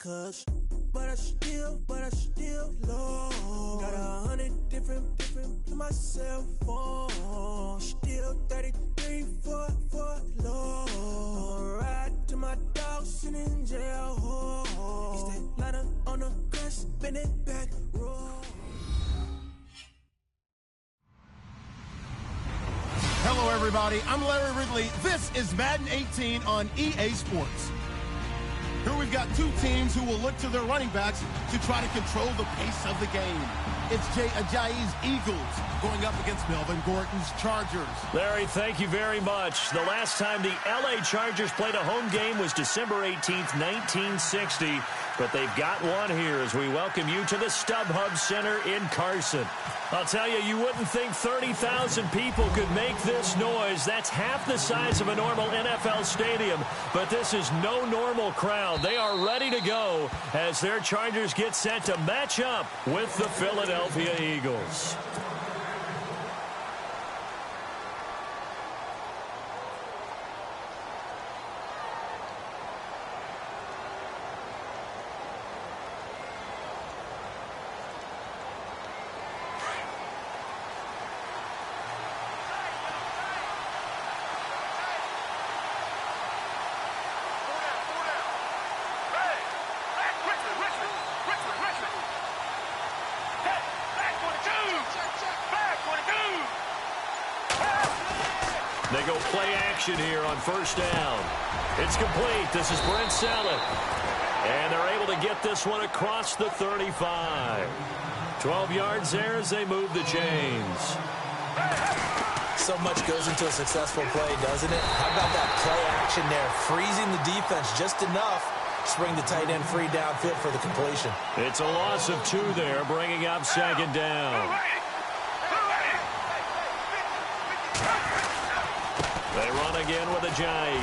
cause but I still love. Got 100 different to my cell phone. Still 33 for love. Ride to my dog sitting in jail. It's that ladder on the grass, spin it back, roll. Hello, everybody. I'm Larry Ridley. This is Madden 18 on EA Sports. Here we've got two teams who will look to their running backs to try to control the pace of the game. It's Jay Ajayi's Eagles going up against Melvin Gordon's Chargers. Larry, thank you very much. The last time the L.A. Chargers played a home game was December 18th, 1960. But they've got one here as we welcome you to the StubHub Center in Carson. I'll tell you, you wouldn't think 30,000 people could make this noise. That's half the size of a normal NFL stadium. But this is no normal crowd. They are ready to go as their Chargers get set to match up with the Philadelphia Eagles. They go play action here on first down. It's complete. This is Brent Selleck. And they're able to get this one across the 35. 12 yards there as they move the chains. So much goes into a successful play, doesn't it? How about that play action there? Freezing the defense just enough to bring the tight end free downfield for the completion. It's a loss of 2 there, bringing up second down. They run again with Ajayi.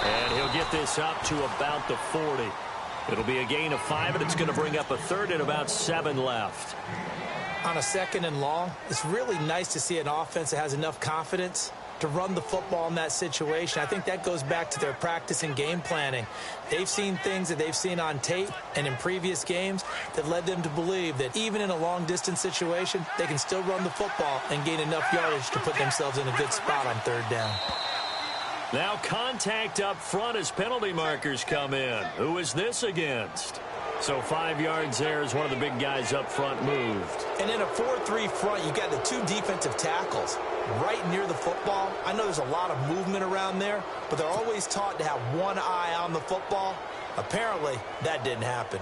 And he'll get this up to about the 40. It'll be a gain of 5, and it's going to bring up a third and about 7 left. On a second and long, it's really nice to see an offense that has enough confidence to run the football in that situation. I think that goes back to their practice and game planning. They've seen things that they've seen on tape and in previous games that led them to believe that even in a long-distance situation, they can still run the football and gain enough yardage to put themselves in a good spot on third down. Now contact up front as penalty markers come in. Who is this against? So 5 yards there as one of the big guys up front moved. And in a 4-3 front, you got the 2 defensive tackles right near the football. I know there's a lot of movement around there, but they're always taught to have one eye on the football. Apparently, that didn't happen.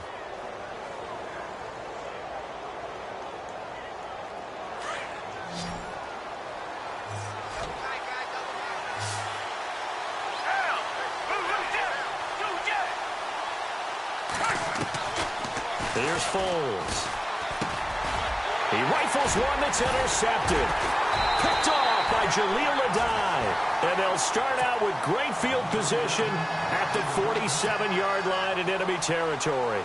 Here's Foles. He rifles one that's intercepted. Picked off by Jaleel Adai. And they'll start out with great field position at the 47-yard line in enemy territory.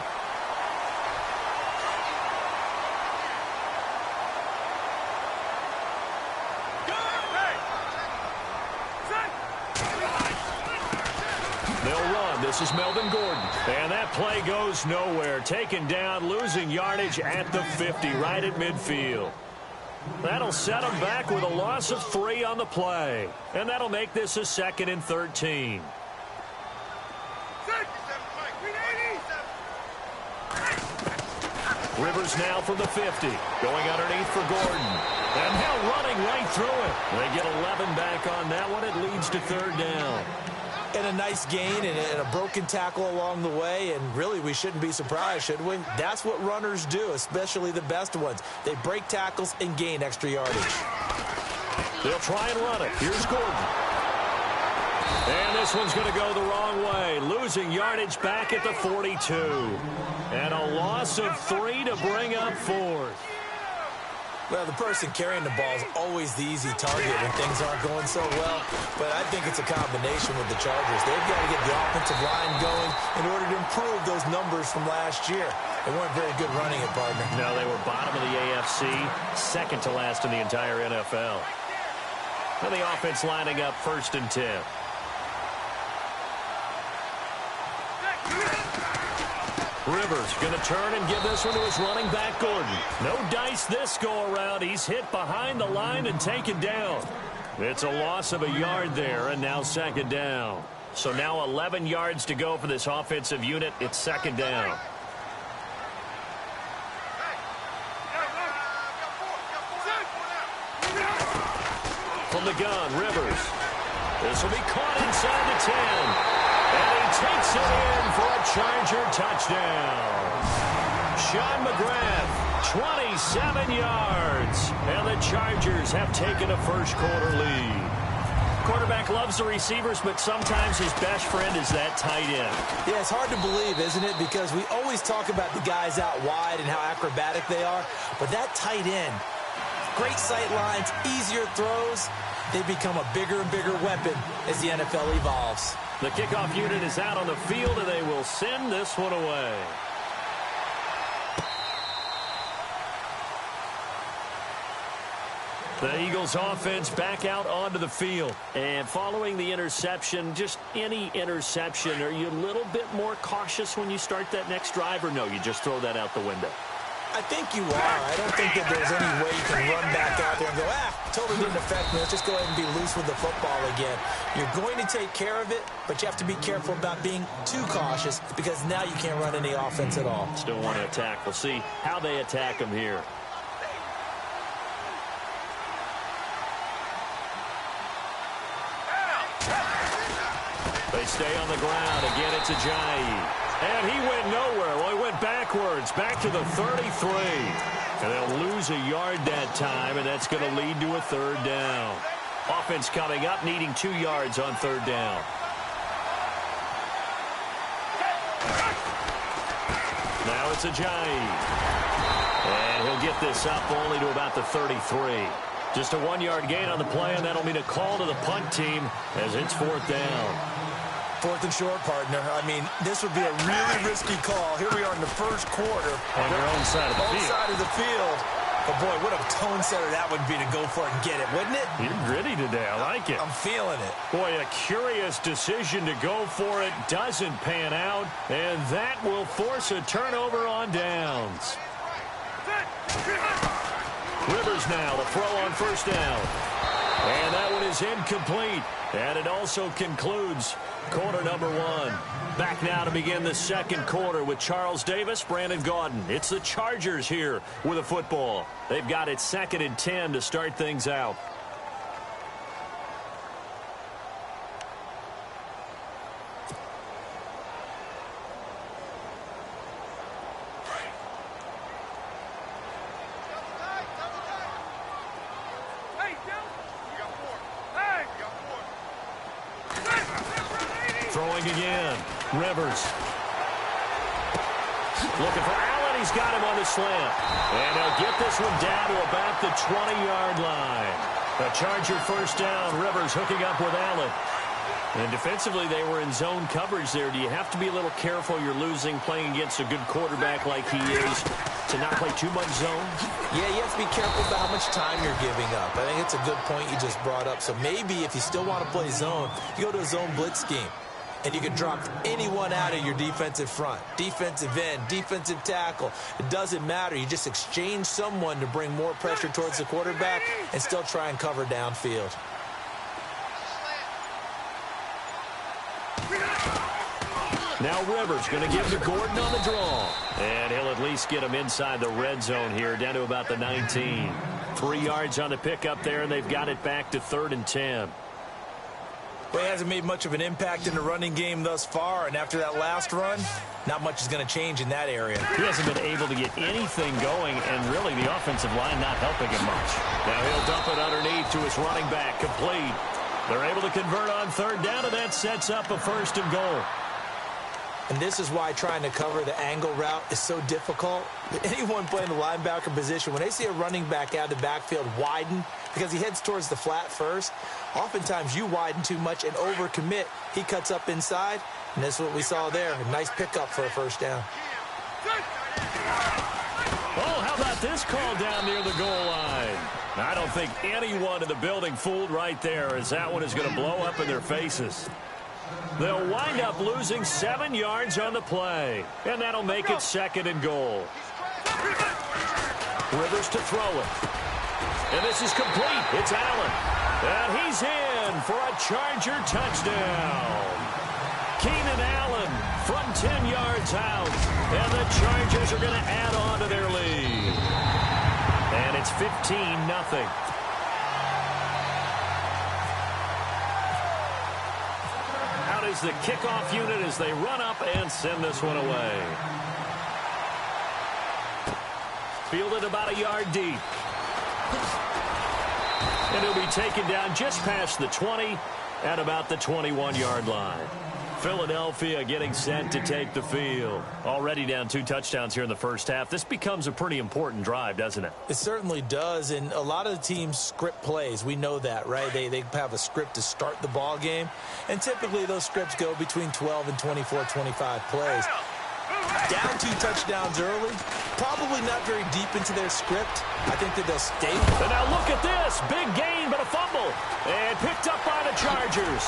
They'll run. This is Melvin Gordon. And that play goes nowhere. Taken down, losing yardage at the 50, right at midfield. That'll set them back with a loss of 3 on the play. And that'll make this a 2nd and 13. Rivers now from the 50. Going underneath for Gordon. And now running right through it. They get 11 back on that one. It leads to third down. And a nice gain and a broken tackle along the way, and really we shouldn't be surprised, should we? That's what runners do, especially the best ones. They break tackles and gain extra yardage. They'll try and run it. Here's Gordon. And this one's going to go the wrong way, losing yardage back at the 42. And a loss of 3 to bring up 4th. Well, the person carrying the ball is always the easy target when things aren't going so well. But I think it's a combination with the Chargers. They've got to get the offensive line going in order to improve those numbers from last year. They weren't very good running it, partner. No, they were bottom of the AFC, second to last in the entire NFL. And the offense lining up 1st and 10. Rivers going to turn and give this one to his running back, Gordon. No dice this go-around. He's hit behind the line and taken down. It's a loss of a yard there, and now second down. So now 11 yards to go for this offensive unit. It's second down. From the gun, Rivers. This will be caught inside the 10. And he takes it in for a Charger touchdown. Sean McGrath, 27 yards. And the Chargers have taken a first-quarter lead. Quarterback loves the receivers, but sometimes his best friend is that tight end. Yeah, it's hard to believe, isn't it? Because we always talk about the guys out wide and how acrobatic they are. But that tight end, great sight lines, easier throws, they become a bigger and bigger weapon as the NFL evolves. The kickoff unit is out on the field, and they will send this one away. The Eagles offense back out onto the field. And following the interception, just any interception, are you a little bit more cautious when you start that next drive, or no, you just throw that out the window? I think you are. I don't think that there's any way you can run back out there and go, totally didn't affect me. Let's just go ahead and be loose with the football again. You're going to take care of it, but you have to be careful about being too cautious because now you can't run any offense at all. Still want to attack. We'll see how they attack him here. They stay on the ground. Again, it's Ajayi. And he went nowhere. Well, he went backwards, back to the 33. And they'll lose a yard that time, and that's going to lead to a third down. Offense coming up, needing 2 yards on third down. Now it's Ajayi. And he'll get this up only to about the 33. Just a 1-yard gain on the play, and that'll mean a call to the punt team as it's fourth down. Fourth and short, partner. I mean, this would be a really risky call. Here we are in the first quarter. On their own side of the field. Side of the field. But, boy, what a tone setter that would be to go for it and get it, wouldn't it? You're gritty today. I like it. I'm feeling it. Boy, a curious decision to go for it. Doesn't pan out. And that will force a turnover on downs. Rivers now to throw on first down. And that one is incomplete. And it also concludes quarter number 1. Back now to begin the second quarter with Charles Davis, Brandon Gaudin. It's the Chargers here with a football. They've got it 2nd and 10 to start things out. Throwing again. Rivers. Looking for Allen. He's got him on the slant. And he'll get this one down to about the 20-yard line. A Charger first down. Rivers hooking up with Allen. And defensively, they were in zone coverage there. Do you have to be a little careful? You're losing playing against a good quarterback like he is to not play too much zone? Yeah, you have to be careful about how much time you're giving up. I think it's a good point you just brought up. So maybe if you still want to play zone, you go to a zone blitz scheme. And you can drop anyone out of your defensive front. Defensive end, defensive tackle. It doesn't matter. You just exchange someone to bring more pressure towards the quarterback and still try and cover downfield. Now Rivers going to give to Gordon on the draw. And he'll at least get him inside the red zone here, down to about the 19. 3 yards on the pickup there, and they've got it back to 3rd and 10. Well, he hasn't made much of an impact in the running game thus far, and after that last run, not much is going to change in that area. He hasn't been able to get anything going, and really the offensive line not helping him much. Now he'll dump it underneath to his running back, complete. They're able to convert on third down, and that sets up a 1st and goal. And this is why trying to cover the angle route is so difficult. Anyone playing the linebacker position, when they see a running back out of the backfield widen, because he heads towards the flat first, oftentimes you widen too much and overcommit. He cuts up inside, and that's what we saw there. A nice pickup for a first down. Oh, how about this call down near the goal line? I don't think anyone in the building fooled right there, as that one is going to blow up in their faces. They'll wind up losing 7 yards on the play. And that'll make it 2nd and goal. Rivers to throw it. And this is complete. It's Allen. And he's in for a Charger touchdown. Keenan Allen from 10 yards out. And the Chargers are going to add on to their lead. And it's 15-0. Out is the kickoff unit as they run up and send this one away. Fielded about a yard deep. And he'll be taken down just past the 20 at about the 21-yard line. Philadelphia getting set to take the field. Already down 2 touchdowns here in the first half. This becomes a pretty important drive, doesn't it? It certainly does, and a lot of the teams script plays. We know that, right? They have a script to start the ball game, and typically those scripts go between 12 and 24, 25 plays. Down 2 touchdowns early, probably not very deep into their script. I think that they'll stay. And now look at this. Big gain, but a fumble. And picked up by the Chargers.